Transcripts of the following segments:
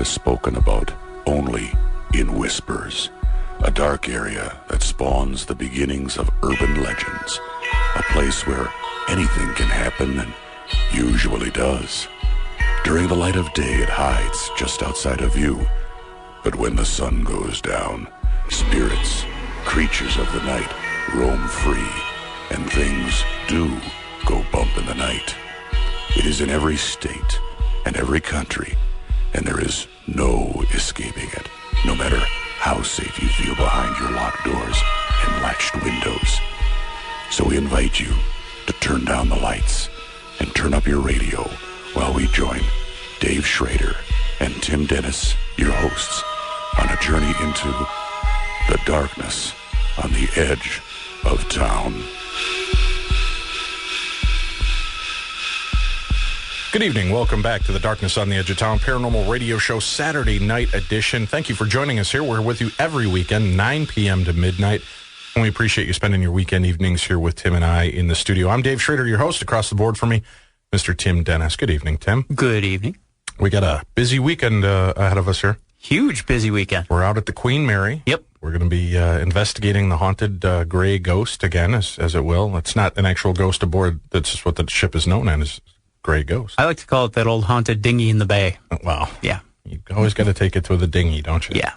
is spoken about only in whispers. A dark area that spawns the beginnings of urban legends. A place where anything can happen and usually does. During the light of day, it hides just outside of view. But when the sun goes down, spirits, creatures of the night, roam free, and things do go bump in the night. It is in every state and every country, and there is no escaping it, no matter how safe you feel behind your locked doors and latched windows. So we invite you to turn down the lights and turn up your radio while we join Dave Schrader and Tim Dennis, your hosts, on a journey into the darkness on the edge of town. Good evening. Welcome back to the Darkness on the Edge of Town Paranormal Radio Show Saturday Night Edition. Thank you for joining us here. We're with you every weekend, 9 p.m. to midnight. And we appreciate you spending your weekend evenings here with Tim and I in the studio. I'm Dave Schrader, your host. Across the board for me, Mr. Tim Dennis. Good evening, Tim. Good evening. We got a busy weekend ahead of us here. Huge busy weekend. We're out at the Queen Mary. Yep. We're going to be investigating the haunted gray ghost again, as it will. It's not an actual ghost aboard. That's just what the ship is known as, gray ghost. I like to call it that old haunted dinghy in the bay. Wow. Yeah. You always got to take it to the dinghy, don't you? Yeah.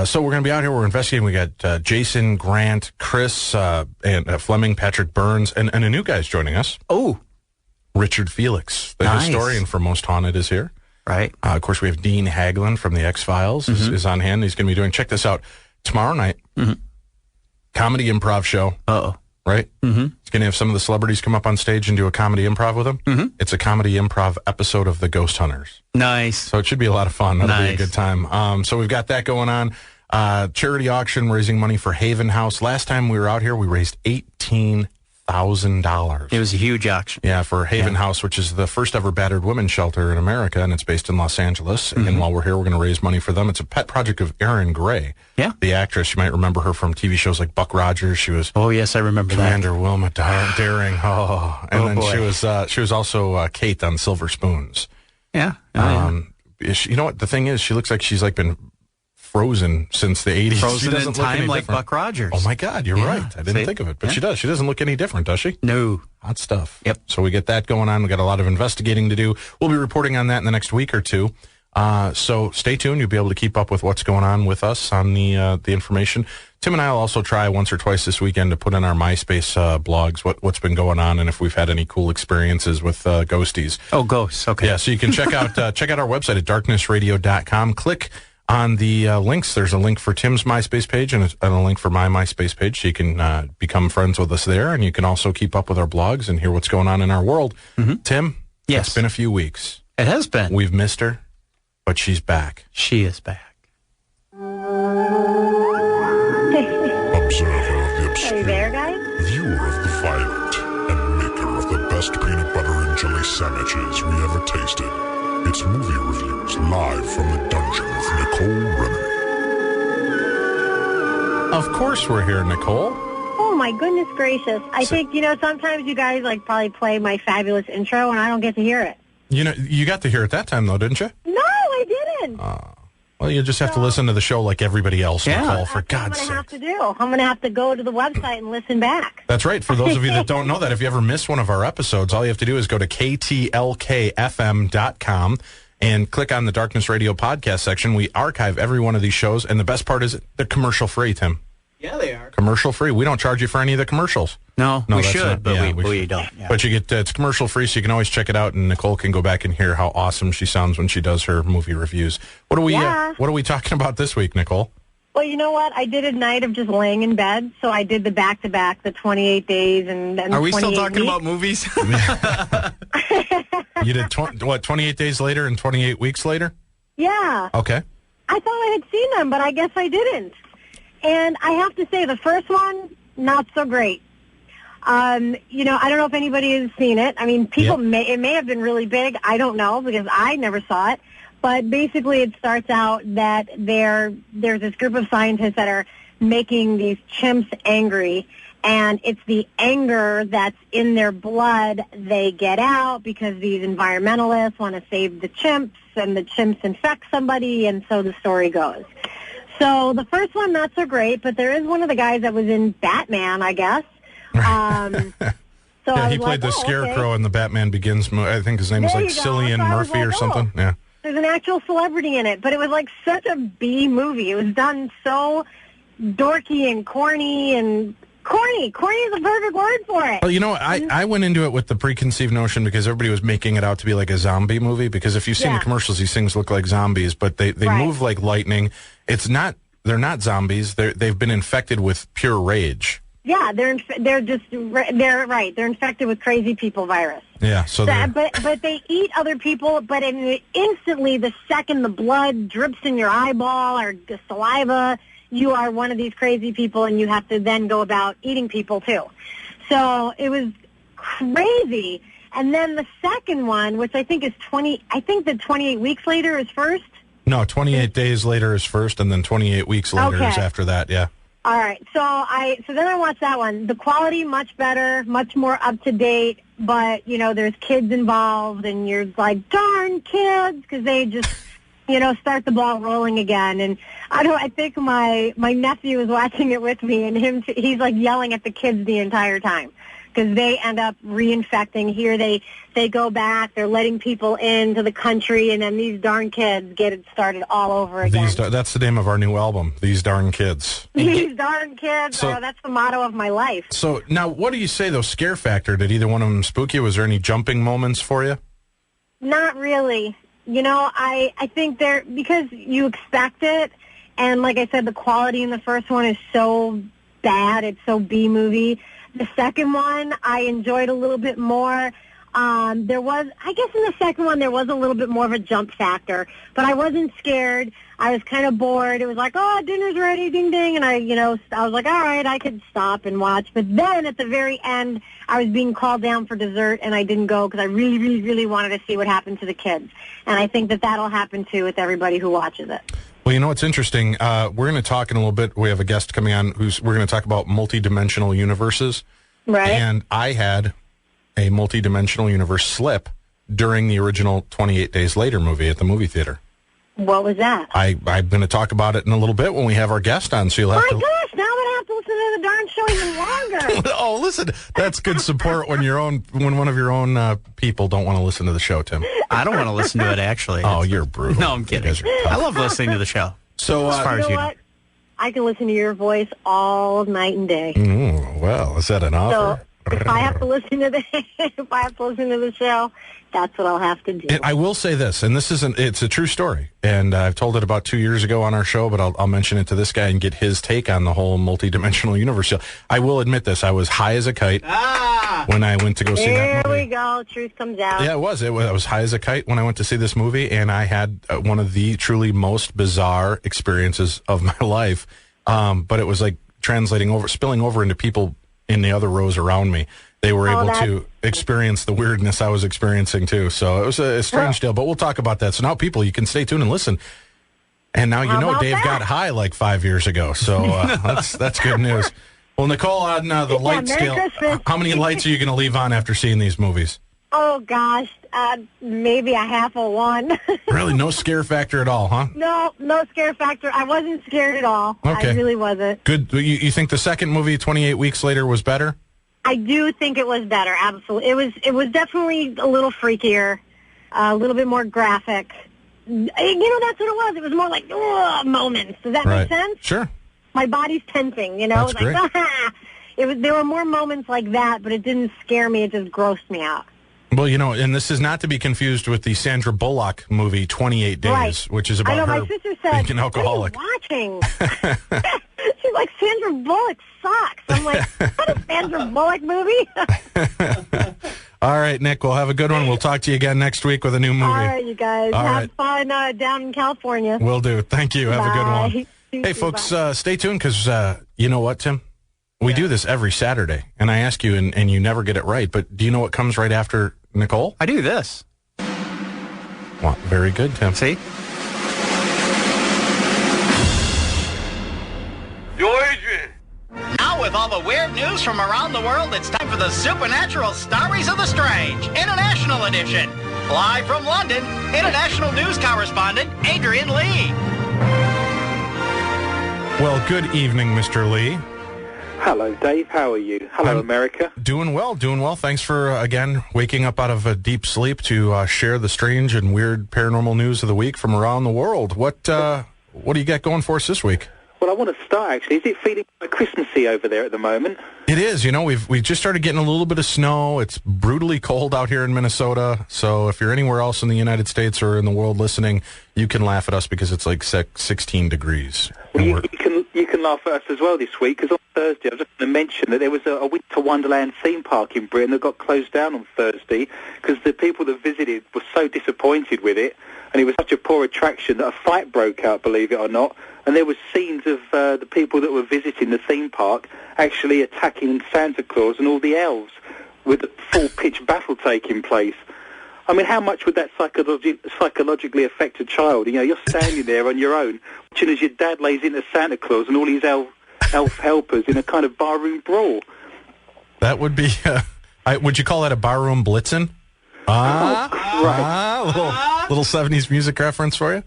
So we're going to be out here. We're investigating. We got Jason, Grant, Chris, and Fleming, Patrick Burns, and a new guy's joining us. Oh. Richard Felix, the historian for Most Haunted, is here. Right. Of course, we have Dean Haglund from the X-Files is on hand. He's going to be doing, check this out, tomorrow night, comedy improv show. Uh-oh. Right? Mm-hmm. He's going to have some of the celebrities come up on stage and do a comedy improv with him. Mm-hmm. It's a comedy improv episode of The Ghost Hunters. Nice. So it should be a lot of fun. That'll be a good time. So we've got that going on. Charity auction, raising money for Haven House. Last time we were out here, we raised $18,000. It was a huge auction. Yeah, for Haven House, which is the first ever battered women's shelter in America, and it's based in Los Angeles. And while we're here, we're going to raise money for them. It's a pet project of Erin Gray. Yeah. The actress. You might remember her from TV shows like Buck Rogers. She was... Oh, yes, I remember Commander Wilma Daring. Oh. And then boy. she was also Kate on Silver Spoons. Yeah. You know what? The thing is, she looks like she's been frozen since the 80s. Frozen she doesn't in time look any like different. Buck Rogers. Oh, my God, you're right. I didn't think of it. But she does. She doesn't look any different, does she? No. Hot stuff. Yep. So we get that going on. We got a lot of investigating to do. We'll be reporting on that in the next week or two. So stay tuned. You'll be able to keep up with what's going on with us on the information. Tim and I will also try once or twice this weekend to put in our MySpace blogs what's been going on and if we've had any cool experiences with ghosties. Oh, ghosts. Okay. Yeah, so you can check out our website at darknessradio.com. Click on the links. There's a link for Tim's MySpace page and a link for my MySpace page, so you can become friends with us there, and you can also keep up with our blogs and hear what's going on in our world. Tim, yes. It's been a few weeks. It has been. We've missed her, but she's back. She is back. Observer of the obscure, Are you there, guys? viewer of the violent, and maker of the best peanut butter and jelly sandwiches we ever tasted. It's movie reviews live from the dungeon with Nicole Remini. Of course we're here, Nicole. Oh, my goodness gracious. I think, sometimes you guys probably play my fabulous intro and I don't get to hear it. You got to hear it that time, though, didn't you? No, I didn't. Well, you just have to listen to the show like everybody else, Nicole, for God's sake. That's what I'm going to have to do. I'm going to have to go to the website and listen back. That's right. For those of you that don't know that, if you ever miss one of our episodes, all you have to do is go to ktlkfm.com and click on the Darkness Radio podcast section. We archive every one of these shows, and the best part is they're commercial-free, Tim. Yeah, they are. Commercial-free. We don't charge you for any of the commercials. No, we should, but we don't. Yeah. But you get it's commercial-free, so you can always check it out, and Nicole can go back and hear how awesome she sounds when she does her movie reviews. What are we talking about this week, Nicole? Well, you know what? I did a night of just laying in bed, so I did the back-to-back, the 28 days and then Are we still 28 talking weeks. about movies? You did 28 days later and 28 weeks later? Yeah. Okay. I thought I had seen them, but I guess I didn't. And I have to say, the first one, not so great. I don't know if anybody has seen it. I mean, it may have been really big. I don't know because I never saw it. But basically, it starts out that there's this group of scientists that are making these chimps angry, and it's the anger that's in their blood they get out because these environmentalists want to save the chimps, and the chimps infect somebody, and so the story goes. So the first one, not so great, but there is one of the guys that was in Batman, I guess. So he played the Scarecrow in the Batman Begins movie. I think his name was like Cillian Murphy or something. Yeah. There's an actual celebrity in it, but it was like such a B movie. It was done so dorky and corny and corny. Corny is a perfect word for it. Well, you know, I went into it with the preconceived notion because everybody was making it out to be like a zombie movie. Because if you've seen the commercials, these things look like zombies, but they move like lightning. They're not zombies. They've been infected with pure rage. Yeah, they're right. They're infected with crazy people virus. Yeah, but they eat other people. But instantly, the second the blood drips in your eyeball or the saliva, you are one of these crazy people, and you have to then go about eating people too. So it was crazy. And then the second one, which I think is 20. I think that 28 weeks later is first. No, 28 days later is first, and then 28 weeks later is after that. Yeah. All right, so then I watched that one. The quality much better, much more up to date, but there's kids involved, and you're like, darn kids, because they just start the ball rolling again. And I think my nephew was watching it with me, and he's like yelling at the kids the entire time because they end up reinfecting. Here they go back, they're letting people into the country, and then these darn kids get it started all over again. That's the name of our new album, These Darn Kids. These darn kids. So, that's the motto of my life. So now, what do you say, though, scare factor? Did either one of them spook you? Was there any jumping moments for you? Not really. I think because you expect it, and like I said, the quality in the first one is so bad. It's so B-movie. The second one, I enjoyed a little bit more. I guess in the second one, there was a little bit more of a jump factor, but I wasn't scared. I was kind of bored. It was like, oh, dinner's ready, ding, ding. And I was like, all right, I could stop and watch. But then at the very end, I was being called down for dessert, and I didn't go because I really, really, really wanted to see what happened to the kids. And I think that'll happen, too, with everybody who watches it. Well, what's interesting, we're going to talk in a little bit. We have a guest coming on we're going to talk about multidimensional universes. Right. And I had a multidimensional universe slip during the original 28 Days Later movie at the movie theater. What was that? I'm going to talk about it in a little bit when we have our guest on, so you'll have My gosh, now I have to listen to the darn show even longer. Oh, listen, that's good support when one of your own people don't want to listen to the show, Tim. I don't want to listen to it, actually. Oh, you're brutal. No, I'm kidding. I love listening to the show. So, as far as you know what? I can listen to your voice all night and day. Well, is that an offer? So if I have to listen to the show, that's what I'll have to do. And I will say this, and it's a true story, and I've told it about 2 years ago on our show, but I'll mention it to this guy and get his take on the whole multidimensional universe. I will admit this, I was high as a kite when I went to go see that movie. There we go, truth comes out. Yeah, it was. I was high as a kite when I went to see this movie, and I had one of the truly most bizarre experiences of my life, but it was like spilling over into people in the other rows around me. They were able to experience the weirdness I was experiencing, too. So it was a strange deal, but we'll talk about that. So now, people, you can stay tuned and listen. And now Dave got high like 5 years ago, so that's good news. Well, Nicole, on the light scale, how many lights are you going to leave on after seeing these movies? Oh, gosh, maybe a half of one. Really? No scare factor at all, huh? No scare factor. I wasn't scared at all. Okay. I really wasn't. Good. You think the second movie, 28 Weeks Later, was better? I do think it was better, absolutely. It was definitely a little freakier, a little bit more graphic. That's what it was. It was more like moments. Does that make sense? Sure. My body's tensing, That's great. There were more moments like that, but it didn't scare me. It just grossed me out. Well, and this is not to be confused with the Sandra Bullock movie, 28 Days, which is about my sister said, being an alcoholic. What are you watching? She's like, Sandra Bullock sucks. I'm like, what a Sandra Bullock movie? All right, Nick, we'll have a good one. We'll talk to you again next week with a new movie. All right, you guys. Have fun down in California. Will do. Thank you. Have a good one. Hey, folks, stay tuned because you know what, Tim? We do this every Saturday, and I ask you, and you never get it right, but do you know what comes right after Nicole? I do this. Well, very good, Tim. See? Adrian! Now with all the weird news from around the world, it's time for the Supernatural Stories of the Strange, International Edition. Live from London, international news correspondent Adrian Lee. Well, good evening, Mr. Lee. Hello, Dave. How are you? Hello, America. Doing well. Thanks for, again, waking up out of a deep sleep to share the strange and weird paranormal news of the week from around the world. What do you got going for us this week? Well, I want to start, actually. Is it feeling quite Christmassy over there at the moment? It is. You know, we just started getting a little bit of snow. It's brutally cold out here in Minnesota. So if you're anywhere else in the United States or in the world listening, you can laugh at us because it's like 16 degrees. Well, you can laugh at us as well this week, because on Thursday I was just going to mention that there was a Winter Wonderland theme park in Britain that got closed down on Thursday because the people that visited were so disappointed with it, and it was such a poor attraction that a fight broke out, believe it or not. And there were scenes of the people that were visiting the theme park actually attacking Santa Claus and all the elves, with a full-pitch battle taking place. I mean, how much would that psychologically affect a child? You know, you're standing there on your own, watching as your dad lays into Santa Claus and all his elf helpers in a kind of barroom brawl. That would be, would you call that a barroom Blitzen? Little 70s music reference for you?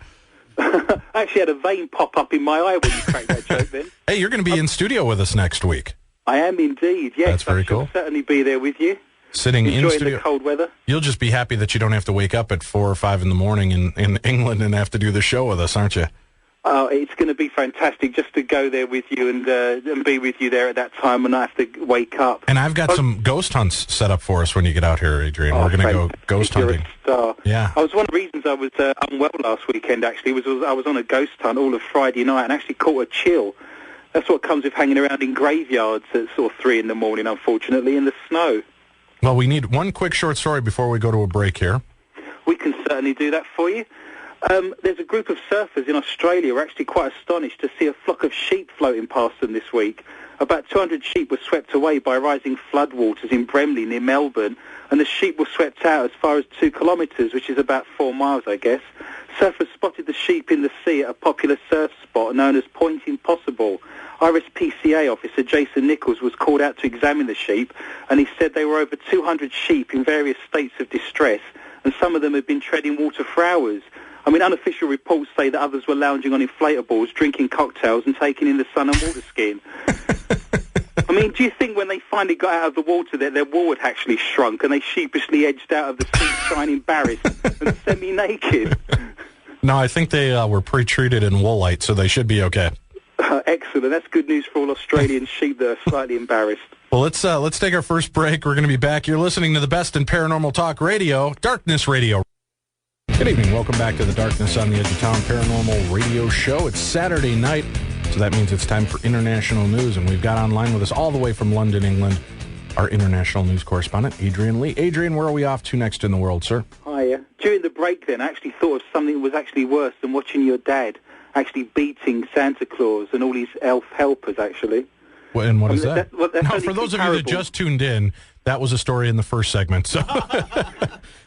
I actually had a vein pop up in my eye when you cracked that joke then. Hey, you're going to be in studio with us next week. I am indeed, yes. That's very cool. I'll certainly be there with you. Sitting in enjoying studio. The cold weather. You'll just be happy that you don't have to wake up at 4 or 5 in the morning in England and have to do the show with us, aren't you? Oh, it's going to be fantastic just to go there with you and be with you there at that time and not have to wake up. And I've got some ghost hunts set up for us when you get out here, Adrian. We're going to go ghost hunting. You're a star. Yeah. I was one of the reasons I was unwell last weekend, actually, was I was on a ghost hunt all of Friday night and actually caught a chill. That's what comes with hanging around in graveyards at sort of 3 in the morning, unfortunately, in the snow. Well, we need one quick short story before we go to a break here. We can certainly do that for you. There's a group of surfers in Australia who are actually quite astonished to see a flock of sheep floating past them this week. About 200 sheep were swept away by rising floodwaters in Bremley near Melbourne, and the sheep were swept out as far as 2 kilometres, which is about 4 miles, I guess. Surfers spotted the sheep in the sea at a popular surf spot known as Point Impossible. RSPCA officer Jason Nichols was called out to examine the sheep, and he said there were over 200 sheep in various states of distress, and some of them had been treading water for hours. I mean, unofficial reports say that others were lounging on inflatables, drinking cocktails and taking in the sun and water skiing. I mean, do you think when they finally got out of the water that their wall had actually shrunk and they sheepishly edged out of the sea shine embarrassed and semi-naked? No, I think they were pre-treated in woolite, so they should be okay. Excellent. That's good news for all Australian sheep that are slightly embarrassed. Well, let's take our first break. We're going to be back. You're listening to the best in paranormal talk radio, Darkness Radio. Good evening. Welcome back to the Darkness on the Edge of Town Paranormal Radio Show. It's Saturday night, so that means it's time for international news, and we've got online with us all the way from London, England, our international news correspondent, Adrian Lee. Adrian, where are we off to next in the world, sir? Hiya. During the break then, I actually thought of something that was actually worse than watching your dad actually beating Santa Claus and all his elf helpers, actually. Well, and what is that? Now, for those of you that just tuned in, that was a story in the first segment. So,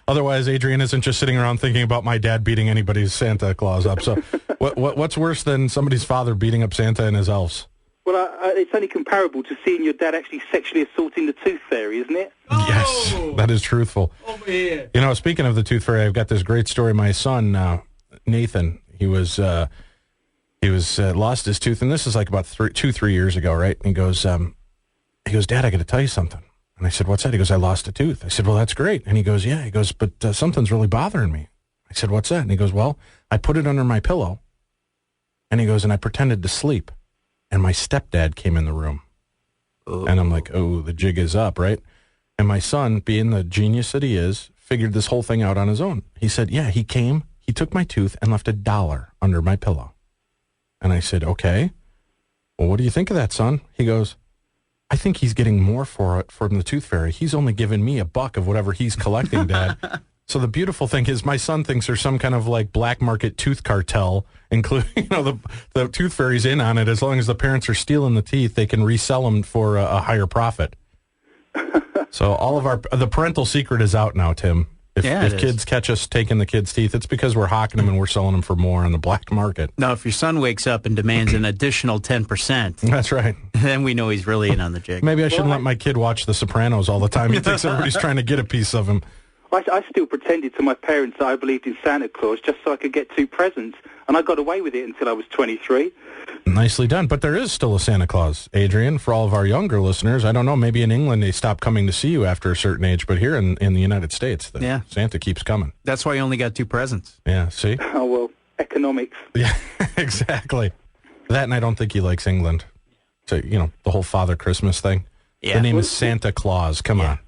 otherwise, Adrian isn't just sitting around thinking about my dad beating anybody's Santa Claus up. So, what's worse than somebody's father beating up Santa and his elves? Well, it's only comparable to seeing your dad actually sexually assaulting the Tooth Fairy, isn't it? Yes, that is truthful. Over here. You know, speaking of the Tooth Fairy, I've got this great story. My son, Nathan, he was lost his tooth, and this is like about 2-3 years ago, right? And he goes, Dad, I got to tell you something. And I said, what's that? He goes, I lost a tooth. I said, well, that's great. And he goes, yeah. He goes, but something's really bothering me. I said, what's that? And he goes, well, I put it under my pillow. And he goes, and I pretended to sleep. And my stepdad came in the room. Oh. And I'm like, oh, the jig is up, right? And my son, being the genius that he is, figured this whole thing out on his own. He said, yeah, he came, he took my tooth and left $1 under my pillow. And I said, okay, well, what do you think of that, son? He goes, I think he's getting more for it from the Tooth Fairy. He's only given me $1 of whatever he's collecting, Dad. So the beautiful thing is my son thinks there's some kind of like black market tooth cartel, including, the Tooth Fairy's in on it. As long as the parents are stealing the teeth, they can resell them for a higher profit. So all of the parental secret is out now, Tim. If kids catch us taking the kids' teeth, it's because we're hawking them and we're selling them for more on the black market. Now, if your son wakes up and demands an additional 10%, that's right. Then we know he's really in on the jig. Maybe I shouldn't let my kid watch The Sopranos all the time. He thinks everybody's trying to get a piece of him. I still pretended to my parents that I believed in Santa Claus just so I could get 2 presents, and I got away with it until I was 23. Nicely done. But there is still a Santa Claus, Adrian, for all of our younger listeners. I don't know, maybe in England they stop coming to see you after a certain age, but here in the United States, Santa keeps coming. That's why you only got 2 presents. Yeah, see? Oh, well, economics. Yeah, exactly. That, and I don't think he likes England. So, the whole Father Christmas thing. Yeah. The name is Santa Claus. Come on.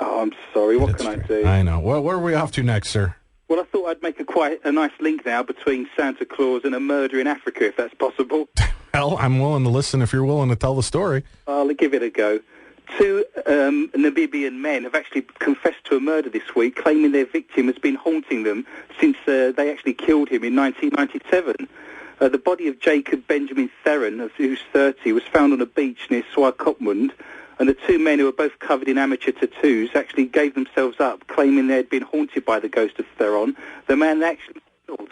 Oh, I'm sorry. What can I do? I know. Well, where are we off to next, sir? Well, I thought I'd make quite a nice link now between Santa Claus and a murder in Africa, if that's possible. Hell, I'm willing to listen if you're willing to tell the story. I'll give it a go. 2 Namibian men have actually confessed to a murder this week, claiming their victim has been haunting them since they actually killed him in 1997. The body of Jacob Benjamin Theron, who's 30, was found on a beach near Swakopmund, and the 2 men, who were both covered in amateur tattoos, actually gave themselves up, claiming they had been haunted by the ghost of Theron, the man they actually killed.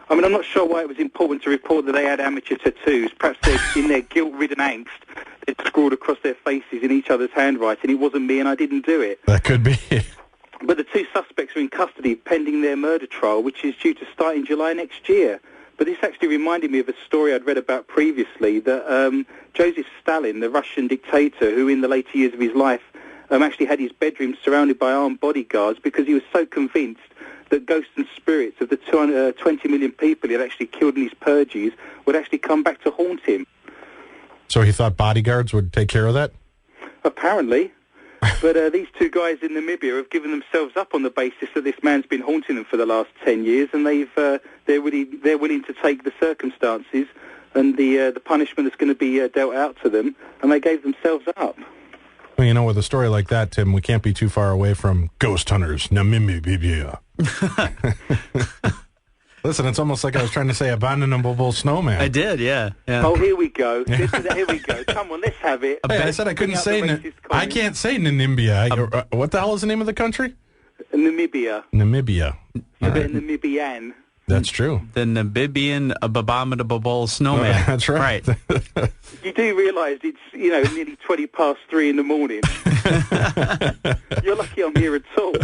I mean, I'm not sure why it was important to report that they had amateur tattoos. Perhaps in their guilt-ridden angst, they'd scrawled across their faces in each other's handwriting, it wasn't me and I didn't do it. That could be. But the 2 suspects are in custody pending their murder trial, which is due to start in July next year. But this actually reminded me of a story I'd read about previously, that Joseph Stalin, the Russian dictator, who in the later years of his life actually had his bedroom surrounded by armed bodyguards because he was so convinced that ghosts and spirits of the 20 million people he had actually killed in his purges would actually come back to haunt him. So he thought bodyguards would take care of that? Apparently. But these 2 guys in Namibia have given themselves up on the basis that this man's been haunting them for the last 10 years, and they're willing to take the circumstances and the punishment that's going to be dealt out to them, and they gave themselves up. Well, with a story like that, Tim, we can't be too far away from ghost hunters, Namibia. Listen, it's almost like I was trying to say abominable snowman. I did, yeah. Oh, here we go. Here we go. Come on, let's have it. Hey, I said I couldn't say. I can't say Namibia. What the hell is the name of the country? Namibia. Namibia. Namibian. That's true. The Namibian abominable snowman. That's right. You do realise it's, nearly 20 past 3 in the morning. You're lucky I'm here at all.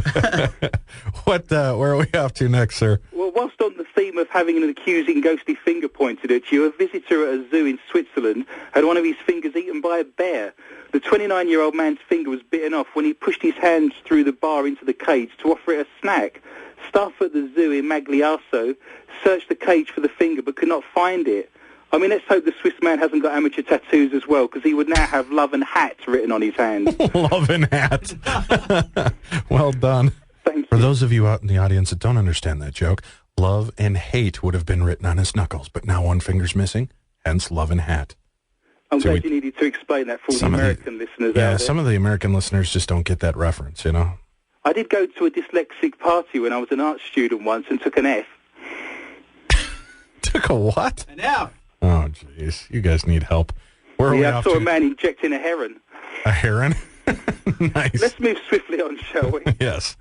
Where are we off to next, sir? Well, whilst on the theme of having an accusing ghostly finger pointed at you, a visitor at a zoo in Switzerland had one of his fingers eaten by a bear. The 29-year-old man's finger was bitten off when he pushed his hands through the bar into the cage to offer it a snack. Staff at the zoo in Magliasso searched the cage for the finger but could not find it. I mean, let's hope the Swiss man hasn't got amateur tattoos as well, because he would now have love and hat written on his hands. Love and hat. Well done. Thank you. For those of you out in the audience that don't understand that joke, love and hate would have been written on his knuckles, but now one finger's missing, hence love and hat. I'm glad you needed to explain that for the American listeners out there. Yeah, some of the American listeners just don't get that reference, I did go to a dyslexic party when I was an art student once and took an F. Took a what? An F. Oh, jeez. You guys need help. Where are we off I saw to? a man injecting a heron. A heron? Nice. Let's move swiftly on, shall we? Yes.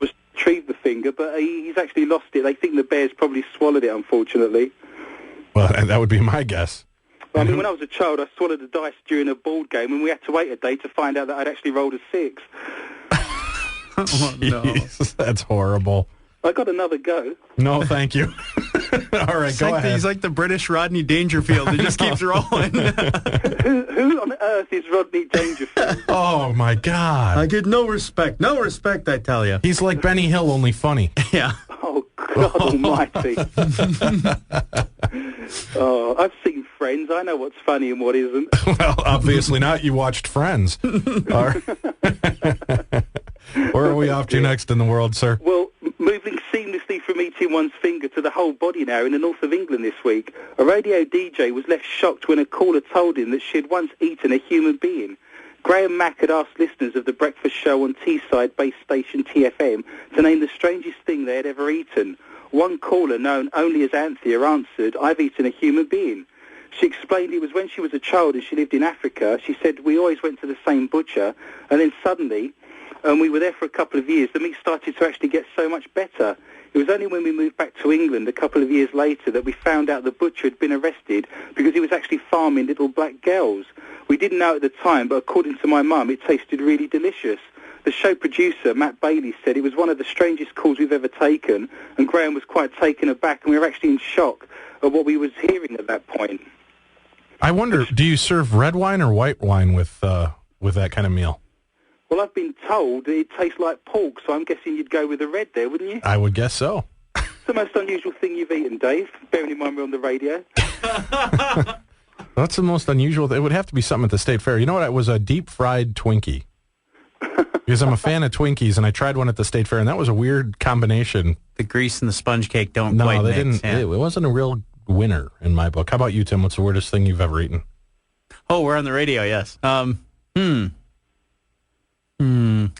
Retrieved the finger, but he's actually lost it. They think the bear's probably swallowed it, unfortunately. Well, that would be my guess. I mean, when I was a child, I swallowed a dice during a board game, and we had to wait a day to find out that I'd actually rolled a 6. Oh, no. Jeez, that's horrible. I got another go. No, thank you. All right, go ahead. He's like the British Rodney Dangerfield. He just keeps rolling. Who on earth is Rodney Dangerfield? Oh, my God. I get no respect. No respect, I tell you. He's like Benny Hill, only funny. Yeah. Oh, God almighty. Oh, I've seen Friends. I know what's funny and what isn't. Well, obviously not. You watched Friends. Where are we off to next in the world, sir? Well, moving seamlessly from eating one's finger to the whole body now in the north of England this week, a radio DJ was left shocked when a caller told him that she had once eaten a human being. Graham Mack had asked listeners of the breakfast show on Teesside base station TFM to name the strangest thing they had ever eaten. One caller, known only as Anthea, answered, "I've eaten a human being." She explained it was when she was a child and she lived in Africa. She said, "We always went to the same butcher, and then suddenly, and we were there for a couple of years, the meat started to actually get so much better. It was only when we moved back to England a couple of years later that we found out the butcher had been arrested because he was actually farming little black girls. We didn't know at the time, but according to my mum, it tasted really delicious. The show producer, Matt Bailey, said it was one of the strangest calls we've ever taken, and Graham was quite taken aback, and we were actually in shock at what we was hearing at that point. I wonder, do you serve red wine or white wine with that kind of meal? Well, I've been told it tastes like pork, so I'm guessing you'd go with the red there, wouldn't you? I would guess so. It's the most unusual thing you've eaten, Dave, bearing in mind we're on the radio. That's the most unusual. It would have to be something at the State Fair. You know what? It was a deep-fried Twinkie. Because I'm a fan of Twinkies, and I tried one at the State Fair, and that was a weird combination. The grease and the sponge cake don't No, quite they mix. didn't. It wasn't a real winner in my book. How about you, Tim? What's the weirdest thing you've ever eaten? Oh, we're on the radio, yes.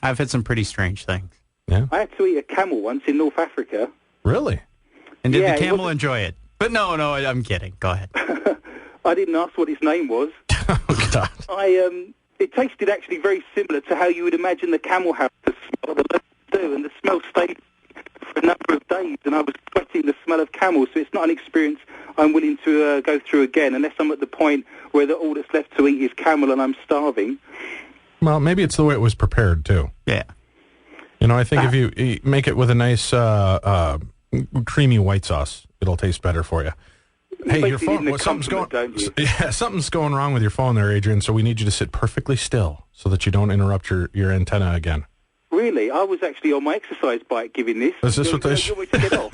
I've had some pretty strange things. Yeah. I had to eat a camel once in North Africa. Really? And did Yeah, the camel enjoy it? But no, I'm kidding. Go ahead. I didn't ask what his name was. Oh, God. It tasted actually very similar to how you would imagine the camel house to smell, the do, and the smell stayed for a number of days, and I was sweating the smell of camel, so it's not an experience I'm willing to go through again, unless I'm at the point where all that's left to eat is camel and I'm starving. Well, maybe it's the way it was prepared, too. Yeah. You know, I think if you make it with a nice creamy white sauce, it'll taste better for you. Hey, your phone. Something's going wrong with your phone there, Adrian. So we need you to sit perfectly still so that you don't interrupt your antenna again. Really, I was actually on my exercise bike giving this. Is this what they?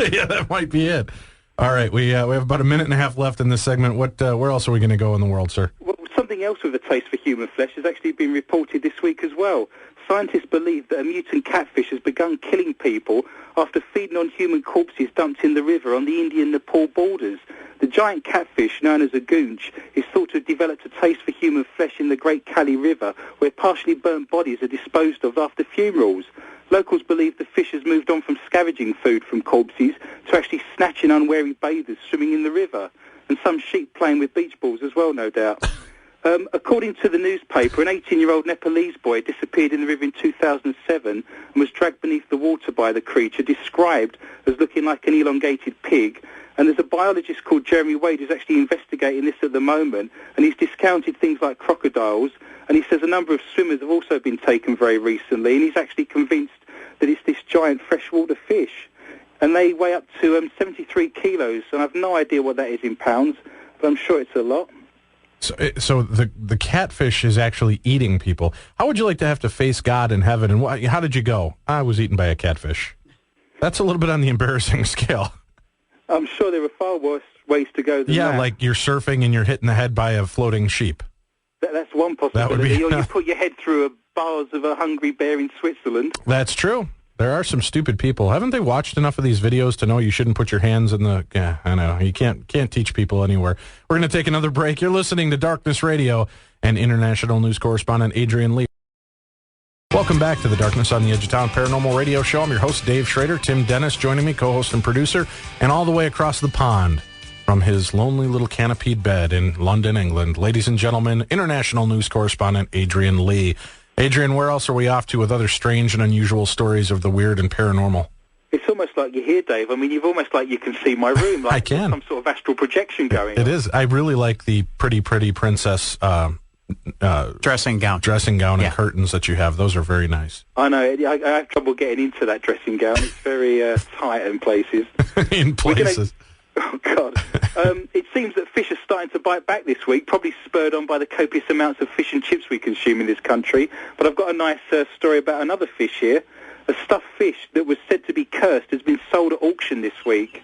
Yeah, that might be it. All right, we have about a minute and a half left in this segment. Where else are we going to go in the world, sir? Well, something else with a taste for human flesh has actually been reported this week as well. Scientists believe that a mutant catfish has begun killing people after feeding on human corpses dumped in the river on the Indian-Nepal borders. The giant catfish, known as a goonch, is thought to have developed a taste for human flesh in the Great Kali River, where partially burnt bodies are disposed of after funerals. Locals believe the fish has moved on from scavenging food from corpses to actually snatching unwary bathers swimming in the river, and some sheep playing with beach balls as well, no doubt. According to the newspaper, an 18-year-old Nepalese boy disappeared in the river in 2007 and was dragged beneath the water by the creature, described as looking like an elongated pig. And there's a biologist called Jeremy Wade who's actually investigating this at the moment, and he's discounted things like crocodiles, and he says a number of swimmers have also been taken very recently, and he's actually convinced that it's this giant freshwater fish. And they weigh up to 73 kilos, and I've no idea what that is in pounds, but I'm sure it's a lot. So the catfish is actually eating people. How would you like to have to face God in heaven? And how did you go? I was eaten by a catfish. That's a little bit on the embarrassing scale. I'm sure there are far worse ways to go than that. Yeah, like you're surfing and you're hit in the head by a floating sheep. That's one possibility. Or you put your head through bars of a hungry bear in Switzerland. That's true. There are some stupid people. Haven't they watched enough of these videos to know you shouldn't put your hands in the... Yeah, I know. You can't teach people anywhere. We're going to take another break. You're listening to Darkness Radio and international news correspondent Adrian Lee. Welcome back to the Darkness on the Edge of Town Paranormal Radio Show. I'm your host, Dave Schrader. Tim Dennis joining me, co-host and producer, and all the way across the pond from his lonely little canopied bed in London, England. Ladies and gentlemen, international news correspondent Adrian Lee. Adrian, where else are we off to with other strange and unusual stories of the weird and paranormal? It's almost like you're here, Dave. I mean, you've almost like you can see my room. Like I can. Some sort of astral projection going on. It is. I really like the pretty princess dressing gown and curtains that you have. Those are very nice. I know. I have trouble getting into that dressing gown. It's very tight in places. In places. Oh, God. It seems that fish are starting to bite back this week, probably spurred on by the copious amounts of fish and chips we consume in this country. But I've got a nice story about another fish here. A stuffed fish that was said to be cursed has been sold at auction this week.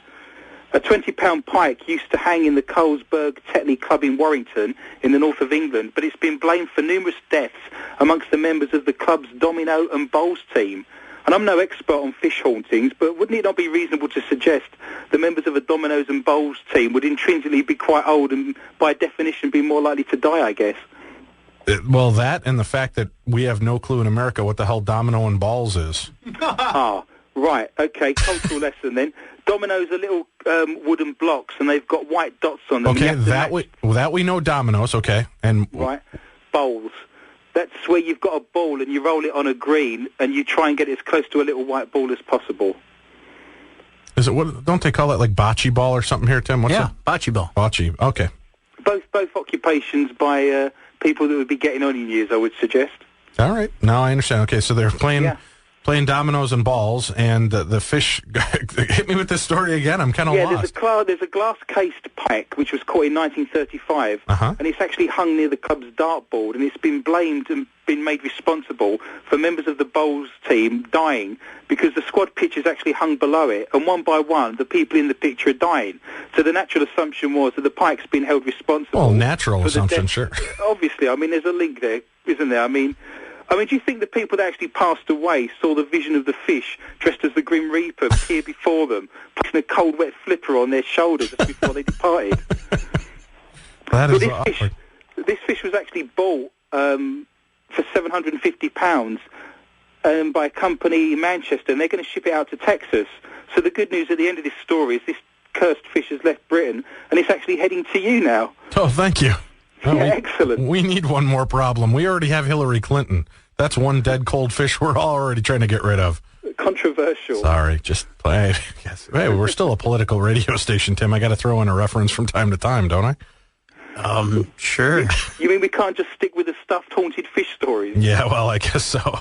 A 20-pound pike used to hang in the Colesberg Tetley Club in Warrington in the north of England, but it's been blamed for numerous deaths amongst the members of the club's domino and bowls team. And I'm no expert on fish hauntings, but wouldn't it not be reasonable to suggest the members of a dominoes and bowls team would intrinsically be quite old and, by definition, be more likely to die, I guess? Well, that and the fact that we have no clue in America what the hell domino and balls is. Right. Okay, cultural lesson then. Dominoes are little wooden blocks, and they've got white dots on them. Okay, that we know dominoes, okay. And right. Bowls. That's where you've got a ball and you roll it on a green and you try and get it as close to a little white ball as possible. Is it what? Don't they call it like bocce ball or something here, Tim? What's Yeah, it? bocce ball. Bocce. Okay. Both occupations by people that would be getting on in years, I would suggest. All right. Now I understand. Okay, so they're playing dominoes and balls, and the fish hit me with this story again. I'm kind of lost. There's a glass-cased pike which was caught in 1935, and it's actually hung near the club's dartboard, and it's been blamed and been made responsible for members of the bowls team dying because the squad pitch is actually hung below it, and one by one the people in the picture are dying. So the natural assumption was that the pike's been held responsible. Well, natural assumption, sure. Obviously, I mean, there's a link there, isn't there? I mean, do you think the people that actually passed away saw the vision of the fish dressed as the Grim Reaper appear before them, placing a cold, wet flipper on their shoulders just before they departed? That is awkward. This fish was actually bought for £750 by a company in Manchester, and they're going to ship it out to Texas. So the good news at the end of this story is this cursed fish has left Britain, and it's actually heading to you now. Oh, thank you. Well, excellent. We need one more problem. We already have Hillary Clinton. That's one dead cold fish we're already trying to get rid of. Controversial. Sorry, just play. Yes. Hey, we're still a political radio station, Tim. I got to throw in a reference from time to time, don't I? Sure. You mean we can't just stick with the stuffed haunted fish stories? Yeah, well, I guess so.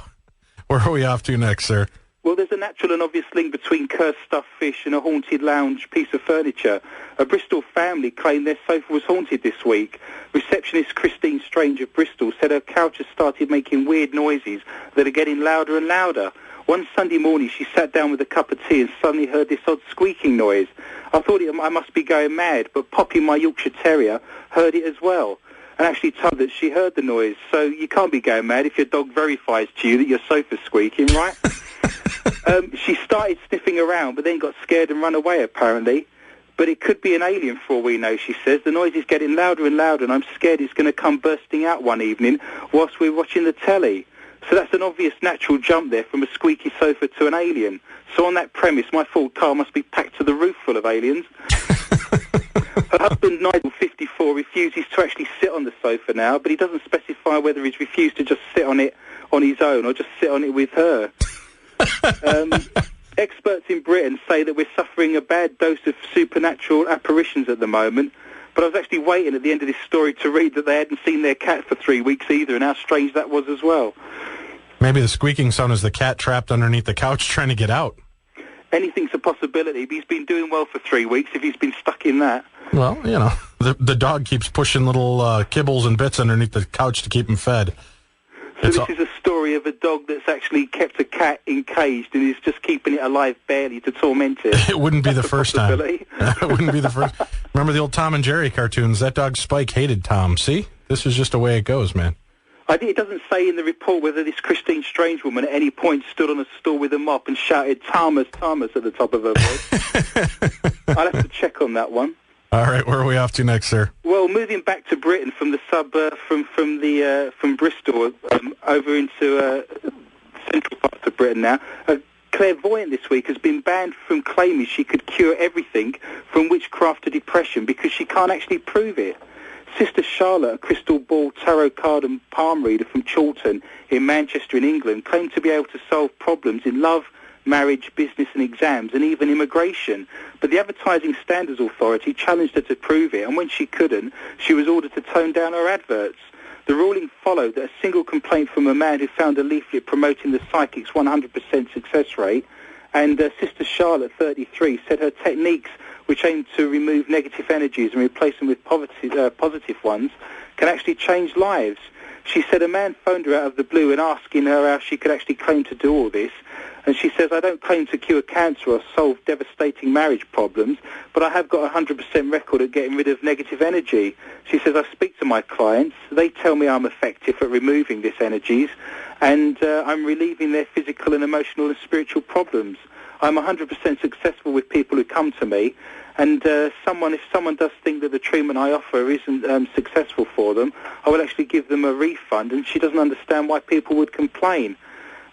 Where are we off to next, sir? Well, there's a natural and obvious link between cursed stuffed fish and a haunted lounge piece of furniture. A Bristol family claimed their sofa was haunted this week. Receptionist Christine Strange of Bristol said her couch has started making weird noises that are getting louder and louder. One Sunday morning, she sat down with a cup of tea and suddenly heard this odd squeaking noise. I thought I must be going mad, but Poppy, my Yorkshire Terrier, heard it as well, and actually told that she heard the noise. So you can't be going mad if your dog verifies to you that your sofa's squeaking, right? She started sniffing around, but then got scared and ran away, apparently. But it could be an alien for all we know, she says. The noise is getting louder and louder, and I'm scared it's going to come bursting out one evening whilst we're watching the telly. So that's an obvious natural jump there from a squeaky sofa to an alien. So on that premise, my Ford car must be packed to the roof full of aliens. Her husband, Nigel, 54, refuses to actually sit on the sofa now, but he doesn't specify whether he's refused to just sit on it on his own or just sit on it with her. Experts in Britain say that we're suffering a bad dose of supernatural apparitions at the moment, but I was actually waiting at the end of this story to read that they hadn't seen their cat for 3 weeks either, and how strange that was as well. Maybe the squeaking sound is the cat trapped underneath the couch trying to get out. Anything's a possibility, but he's been doing well for 3 weeks if he's been stuck in that. Well, you know, the dog keeps pushing little kibbles and bits underneath the couch to keep him fed. So this is a story of a dog that's actually kept a cat encaged and is just keeping it alive barely to torment it. It wouldn't be the first time. It wouldn't be the first. Remember the old Tom and Jerry cartoons? That dog Spike hated Tom. See? This is just the way it goes, man. It doesn't say in the report whether this Christine Strange woman at any point stood on a stool with a mop and shouted Thomas, Thomas at the top of her voice. I'll have to check on that one. All right, where are we off to next, sir? Well, moving back to Britain from the from Bristol over into central parts of Britain now. A clairvoyant this week has been banned from claiming she could cure everything from witchcraft to depression because she can't actually prove it. Sister Charlotte, a crystal ball, tarot card and palm reader from Chorlton in Manchester in England, claimed to be able to solve problems in love, marriage, business and exams, and even immigration. But the Advertising Standards Authority challenged her to prove it, and when she couldn't, she was ordered to tone down her adverts. The ruling followed that a single complaint from a man who found a leaflet promoting the psychic's 100% success rate, and Sister Charlotte, 33, said her techniques, which aim to remove negative energies and replace them with positive ones, can actually change lives. She said a man phoned her out of the blue and asking her how she could actually claim to do all this. And she says, I don't claim to cure cancer or solve devastating marriage problems, but I have got a 100% record at getting rid of negative energy. She says, I speak to my clients. They tell me I'm effective at removing these energies, and I'm relieving their physical and emotional and spiritual problems. I'm 100% successful with people who come to me, and if someone does think that the treatment I offer isn't successful for them, I will actually give them a refund, and she doesn't understand why people would complain.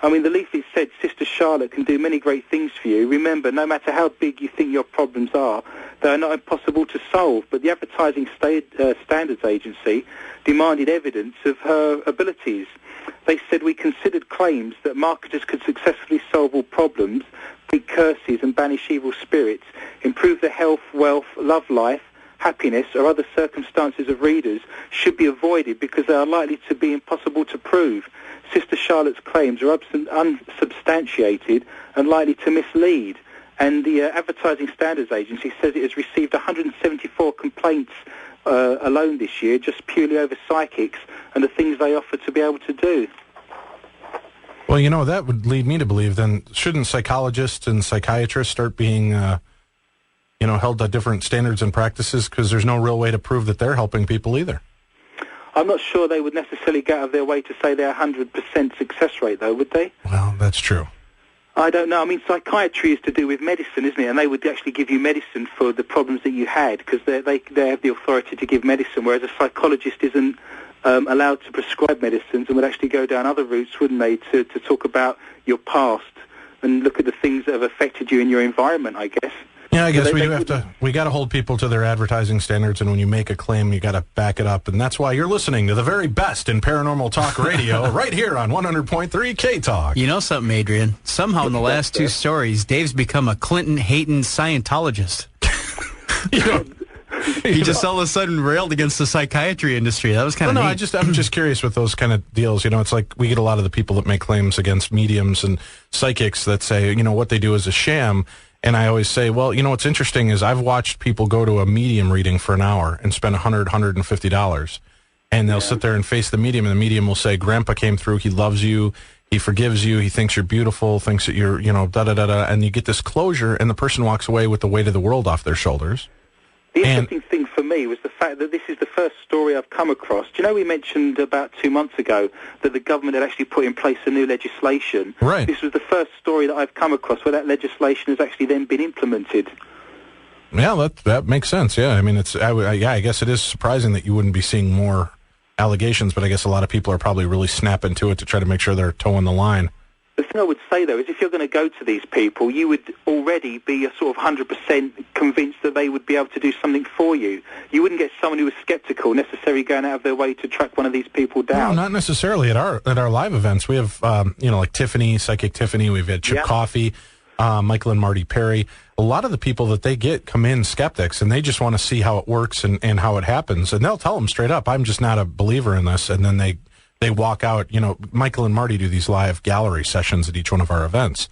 I mean, the leaflet said, Sister Charlotte can do many great things for you. Remember, no matter how big you think your problems are, they are not impossible to solve. But the Advertising Standards Agency demanded evidence of her abilities. They said, we considered claims that marketers could successfully solve all problems, break curses and banish evil spirits, improve the health, wealth, love life, happiness, or other circumstances of readers should be avoided because they are likely to be impossible to prove. Sister Charlotte's claims are unsubstantiated and likely to mislead. And the Advertising Standards Agency says it has received 174 complaints alone this year, just purely over psychics and the things they offer to be able to do. Well, you know, that would lead me to believe then shouldn't psychologists and psychiatrists start being, held to different standards and practices because there's no real way to prove that they're helping people either? I'm not sure they would necessarily go out of their way to say they're 100% success rate, though, would they? Well, that's true. I don't know. I mean, psychiatry is to do with medicine, isn't it? And they would actually give you medicine for the problems that you had because they have the authority to give medicine, whereas a psychologist isn't allowed to prescribe medicines and would actually go down other routes, wouldn't they, to talk about your past and look at the things that have affected you in your environment, I guess. Yeah, I guess we got to hold people to their advertising standards, and when you make a claim, you got to back it up, and that's why you're listening to the very best in paranormal talk radio right here on 100.3 K-Talk. You know something, Adrian? Somehow in the last two stories, Dave's become a Clinton-hating Scientologist. He just all of a sudden railed against the psychiatry industry. That was kind of neat. I'm just curious with those kind of deals. You know, it's like we get a lot of the people that make claims against mediums and psychics that say, what they do is a sham. And I always say, well, what's interesting is I've watched people go to a medium reading for an hour and spend $150. And they'll sit there and face the medium, and the medium will say, Grandpa came through, he loves you, he forgives you, he thinks you're beautiful, thinks that you're, da-da-da-da. And you get this closure, and the person walks away with the weight of the world off their shoulders. The interesting thing for me was the fact that this is the first story I've come across. Do you know we mentioned about 2 months ago that the government had actually put in place a new legislation? Right. This was the first story that I've come across where that legislation has actually then been implemented. Yeah, that makes sense. Yeah, I mean, I guess it is surprising that you wouldn't be seeing more allegations, but I guess a lot of people are probably really snapping to it to try to make sure they're toeing the line. The thing I would say, though, is if you're going to go to these people, you would already be a sort of 100% convinced that they would be able to do something for you. You wouldn't get someone who was sceptical necessarily going out of their way to track one of these people down. No, not necessarily. At our live events, we have, like Tiffany, Psychic Tiffany, we've had Chip Coffey, Michael and Marty Perry. A lot of the people that they get come in skeptics, and they just want to see how it works and how it happens. And they'll tell them straight up, I'm just not a believer in this. And then they walk out. Michael and Marty do these live gallery sessions at each one of our events.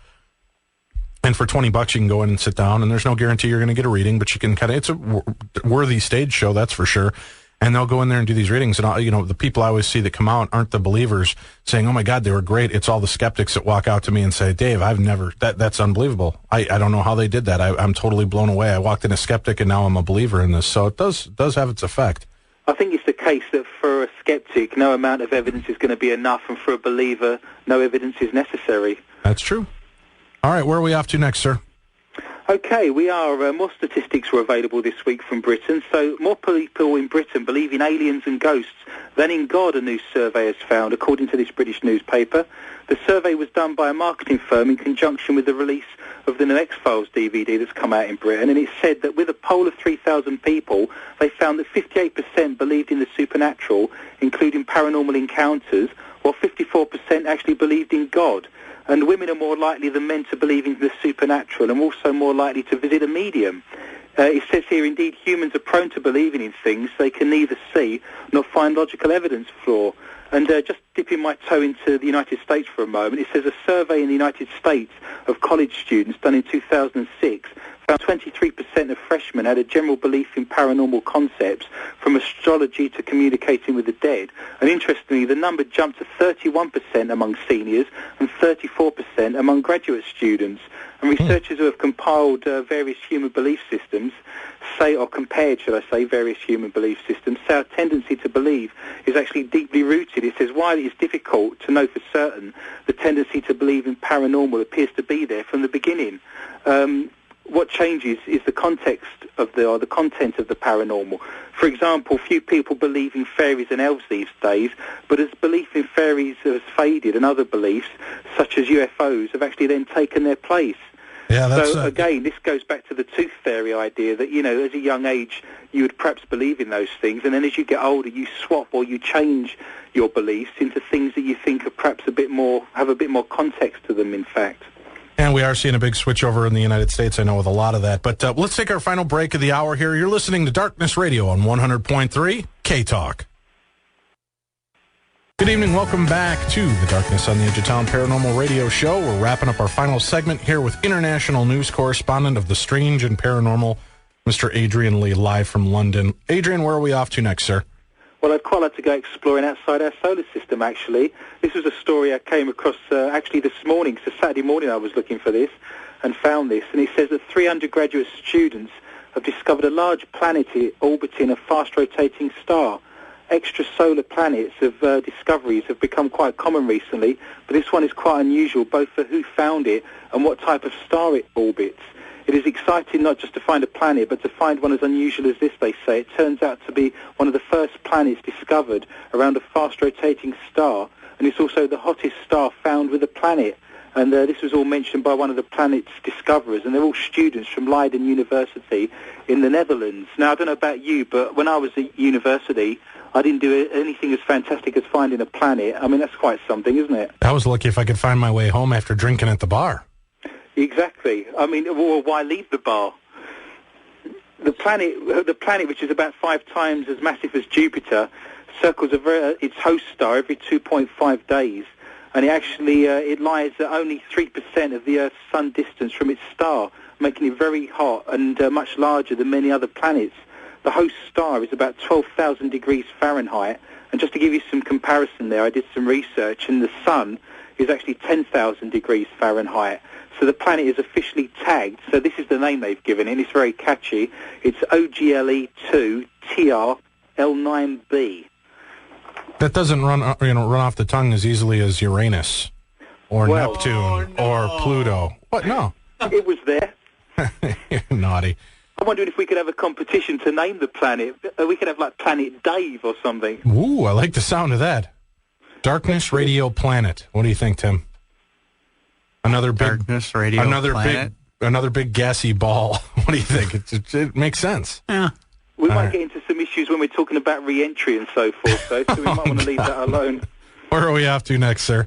And for $20, you can go in and sit down, and there's no guarantee you're going to get a reading, but you can it's a worthy stage show, that's for sure. And they'll go in there and do these readings. And, the people I always see that come out aren't the believers saying, oh, my God, they were great. It's all the skeptics that walk out to me and say, Dave, that's unbelievable. I don't know how they did that. I'm totally blown away. I walked in a skeptic, and now I'm a believer in this. So it does have its effect. I think it's the case that for a skeptic, no amount of evidence is going to be enough, and for a believer, no evidence is necessary. That's true. All right, where are we off to next, sir? Okay, we are. More statistics were available this week from Britain. So more people in Britain believe in aliens and ghosts than in God, a new survey has found, according to this British newspaper. The survey was done by a marketing firm in conjunction with the release of the new X-Files DVD that's come out in Britain, and it said that with a poll of 3,000 people, they found that 58% believed in the supernatural, including paranormal encounters, while 54% actually believed in God. And women are more likely than men to believe in the supernatural, and also more likely to visit a medium. It says here, indeed, humans are prone to believing in things they can neither see nor find logical evidence for. And just dipping my toe into the United States for a moment, it says a survey in the United States of college students done in 2006 found 23% of freshmen had a general belief in paranormal concepts, from astrology to communicating with the dead. And interestingly, the number jumped to 31% among seniors and 34% among graduate students. And researchers who have compiled various human belief systems compared various human belief systems, say our tendency to believe is actually deeply rooted. It says, while it is difficult to know for certain, the tendency to believe in paranormal appears to be there from the beginning. What changes is the context of the content of the paranormal. For example, few people believe in fairies and elves these days, but as belief in fairies has faded, and other beliefs, such as UFOs, have actually then taken their place. Yeah, so again, this goes back to the tooth fairy idea that, as a young age, you would perhaps believe in those things, and then as you get older, you swap or you change your beliefs into things that you think are perhaps have a bit more context to them, in fact. And we are seeing a big switch over in the United States, I know, with a lot of that. But let's take our final break of the hour here. You're listening to Darkness Radio on 100.3 K-Talk. Good evening. Welcome back to the Darkness on the Edge of Town Paranormal Radio Show. We're wrapping up our final segment here with international news correspondent of the Strange and Paranormal, Mr. Adrian Lee, live from London. Adrian, where are we off to next, sir? Well, I'd quite like to go exploring outside our solar system, actually. This was a story I came across actually this morning. So Saturday morning I was looking for this and found this. And it says that 300 graduate students have discovered a large planet orbiting a fast-rotating star. Extrasolar planets of discoveries have become quite common recently, but this one is quite unusual, both for who found it and what type of star it orbits. It is exciting not just to find a planet, but to find one as unusual as this, they say. It turns out to be one of the first planets discovered around a fast-rotating star, and it's also the hottest star found with a planet. And this was all mentioned by one of the planet's discoverers, and they're all students from Leiden University in the Netherlands. Now, I don't know about you, but when I was at university, I didn't do anything as fantastic as finding a planet. I mean, that's quite something, isn't it? I was lucky if I could find my way home after drinking at the bar. Exactly. I mean, well, why leave the bar? The planet, which is about 5 times as massive as Jupiter, circles its host star every 2.5 days, and it lies at only 3% of the Earth's sun distance from its star, making it very hot and much larger than many other planets. The host star is about 12,000 degrees Fahrenheit, and just to give you some comparison there, I did some research, and the sun is actually 10,000 degrees Fahrenheit. So the planet is officially tagged, so this is the name they've given it, and it's very catchy. It's OGLE2TRL9b. That doesn't run off the tongue as easily as Uranus or Neptune or Pluto. What? No. It was there. You're naughty. I'm wondering if we could have a competition to name the planet. We could have, like, Planet Dave or something. Ooh, I like the sound of that. Darkness Radio Planet. What do you think, Tim? Another big Darkness Radio Planet. Another big gassy ball. What do you think? It makes sense. Yeah. We might get into some issues when we're talking about re-entry and so forth, though, so we might want to leave that alone. Where are we off to next, sir?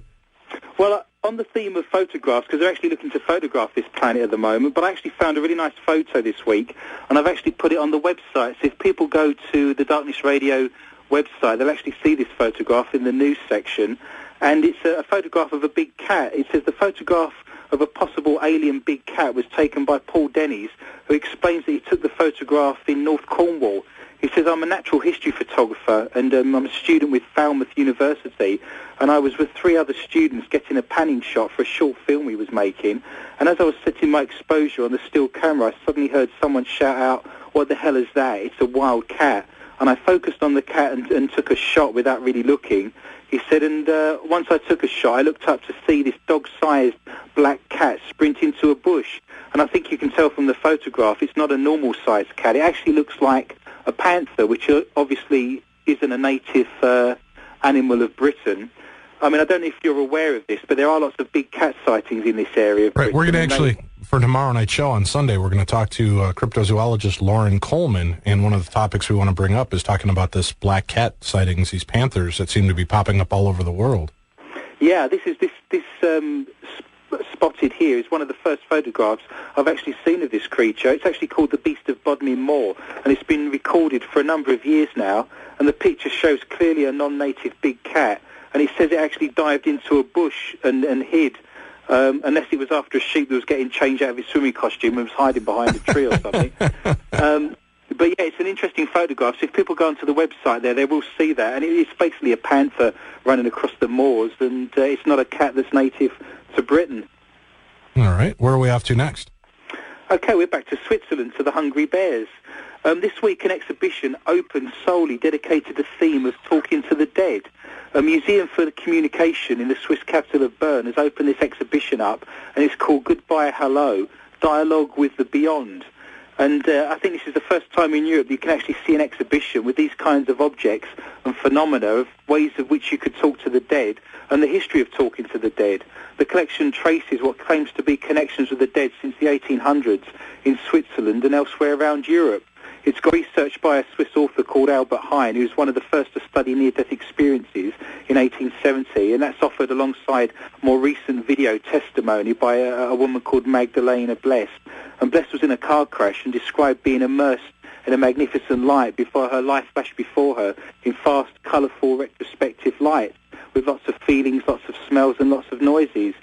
Well, on the theme of photographs, because they're actually looking to photograph this planet at the moment, but I actually found a really nice photo this week, and I've actually put it on the website. So if people go to the Darkness Radio website, they'll actually see this photograph in the news section, and it's a photograph of a big cat. It says the photograph of a possible alien big cat was taken by Paul Dennis, who explains that he took the photograph in North Cornwall. He says, I'm a natural history photographer, and I'm a student with Falmouth University, and I was with 3 other students getting a panning shot for a short film we was making, and as I was setting my exposure on the still camera, I suddenly heard someone shout out, what the hell is that? It's a wild cat. And I focused on the cat and took a shot without really looking. He said, and once I took a shot, I looked up to see this dog-sized black cat sprint into a bush. And I think you can tell from the photograph, it's not a normal-sized cat. It actually looks like a panther, which obviously isn't a native animal of Britain. I mean, I don't know if you're aware of this, but there are lots of big cat sightings in this area of Britain. We're going to actually, for tomorrow night's show on Sunday, we're going to talk to cryptozoologist Lauren Coleman, and one of the topics we want to bring up is talking about this black cat sightings, these panthers that seem to be popping up all over the world. Yeah, this spotted here is one of the first photographs I've actually seen of this creature. It's actually called the Beast of Bodmin Moor, and it's been recorded for a number of years now, and the picture shows clearly a non-native big cat, and it says it actually dived into a bush and hid, unless it was after a sheep that was getting changed out of his swimming costume and was hiding behind a tree or something. But yeah, it's an interesting photograph. So if people go onto the website there, they will see that. And it's basically a panther running across the moors, and it's not a cat that's native to Britain. All right. Where are we off to next? Okay, we're back to Switzerland, to the Hungry Bears. This week, an exhibition opened solely dedicated to the theme of talking to the dead. A museum for the communication in the Swiss capital of Bern has opened this exhibition up, and it's called Goodbye Hello, Dialogue with the Beyond. And I think this is the first time in Europe you can actually see an exhibition with these kinds of objects and phenomena of ways of which you could talk to the dead and the history of talking to the dead. The collection traces what claims to be connections with the dead since the 1800s in Switzerland and elsewhere around Europe. It's got research by a Swiss author called Albert Hein, who's one of the first to study near-death experiences in 1870, and that's offered alongside more recent video testimony by a woman called Magdalena Bless. And Bless was in a car crash and described being immersed in a magnificent light before her life flashed before her in fast, colourful, retrospective lights with lots of feelings, lots of smells and lots of noises.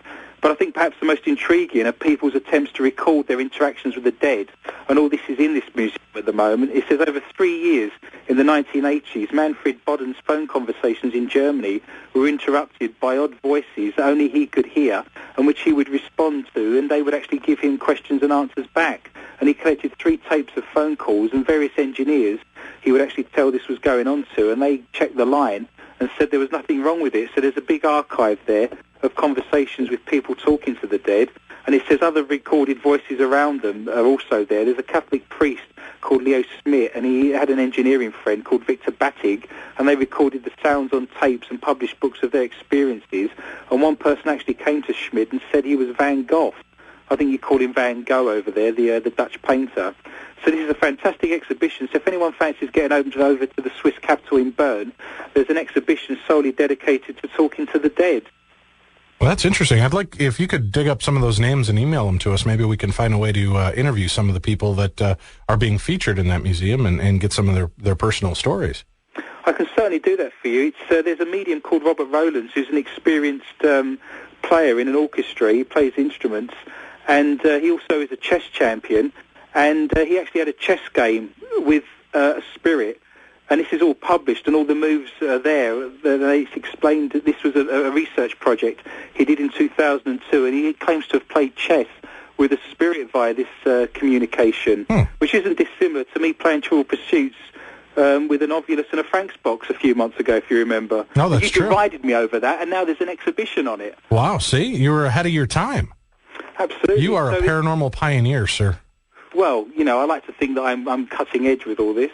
But I think perhaps the most intriguing are people's attempts to record their interactions with the dead, and all this is in this museum at the moment. It says over 3 years in the 1980s, Manfred Boden's phone conversations in Germany were interrupted by odd voices that only he could hear, and which he would respond to, and they would actually give him questions and answers back. And he collected 3 tapes of phone calls, and various engineers he would actually tell this was going on to, and they checked the line and said there was nothing wrong with it. So there's a big archive there of conversations with people talking to the dead, and it says other recorded voices around them are also there. There's a Catholic priest called Leo Smith, and he had an engineering friend called Victor Batig, and they recorded the sounds on tapes and published books of their experiences. And one person actually came to Schmidt and said he was Van Gogh. I think you call him Van Gogh over there, the Dutch painter. So this is a fantastic exhibition. So if anyone fancies getting over to the Swiss capital in Bern, there's an exhibition solely dedicated to talking to the dead. Well, that's interesting. I'd like, if you could dig up some of those names and email them to us, maybe we can find a way to interview some of the people that are being featured in that museum and get some of their personal stories. I can certainly do that for you. There's a medium called Robert Rowlands, who's an experienced player in an orchestra. He plays instruments, and he also is a chess champion, and he actually had a chess game with a spirit. And this is all published, and all the moves are there. They explained that this was a research project he did in 2002, and he claims to have played chess with a spirit via this communication, which isn't dissimilar to me playing Trivial Pursuits with an Ovulus and a Frank's box a few months ago, if you remember. No, that's you true. You divided me over that, and now there's an exhibition on it. Wow, see? You were ahead of your time. Absolutely. You are a paranormal pioneer, sir. Well, you know, I like to think that I'm cutting edge with all this.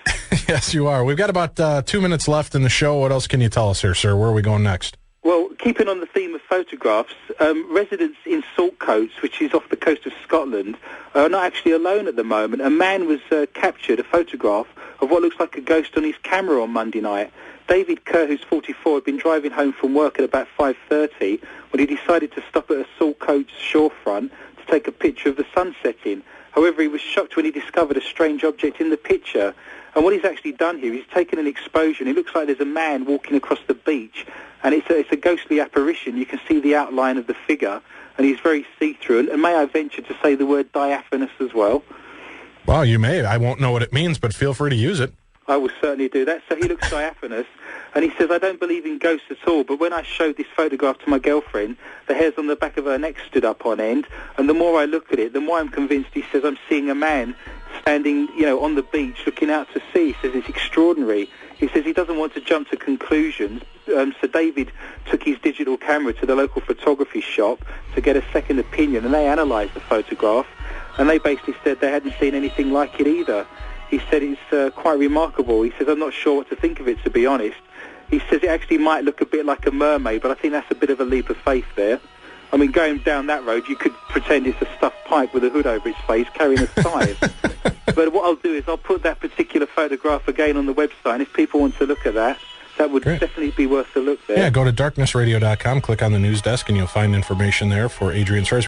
Yes, you are. We've got about 2 minutes left in the show. What else can you tell us here, sir? Where are we going next? Well, keeping on the theme of photographs, residents in Saltcoats, which is off the coast of Scotland, are not actually alone at the moment. A man was captured, a photograph of what looks like a ghost on his camera on Monday night. David Kerr, who's 44, had been driving home from work at about 5:30 when he decided to stop at a Saltcoats shorefront to take a picture of the sun setting. However, he was shocked when he discovered a strange object in the picture. And what he's actually done here, he's taken an exposure, and it looks like there's a man walking across the beach, and it's a ghostly apparition. You can see the outline of the figure, and he's very see-through. And may I venture to say the word diaphanous as well? Well, you may. I won't know what it means, but feel free to use it. I will certainly do that. So he looks diaphanous, and he says, I don't believe in ghosts at all, but when I showed this photograph to my girlfriend, the hairs on the back of her neck stood up on end, and the more I look at it, the more I'm convinced. He says, I'm seeing a man standing, you know, on the beach looking out to sea. He says it's extraordinary. He says he doesn't want to jump to conclusions, so David took his digital camera to the local photography shop to get a second opinion, and they analysed the photograph, and they basically said they hadn't seen anything like it either. He said it's quite remarkable. He says, I'm not sure what to think of it, to be honest. He says it actually might look a bit like a mermaid, but I think that's a bit of a leap of faith there. I mean, going down that road, you could pretend it's a stuffed pike with a hood over its face carrying a scythe. But what I'll do is I'll put that particular photograph again on the website, and if people want to look at that, that would definitely be worth a look there. Yeah, go to darknessradio.com, click on the news desk, and you'll find information there for Adrian Stories.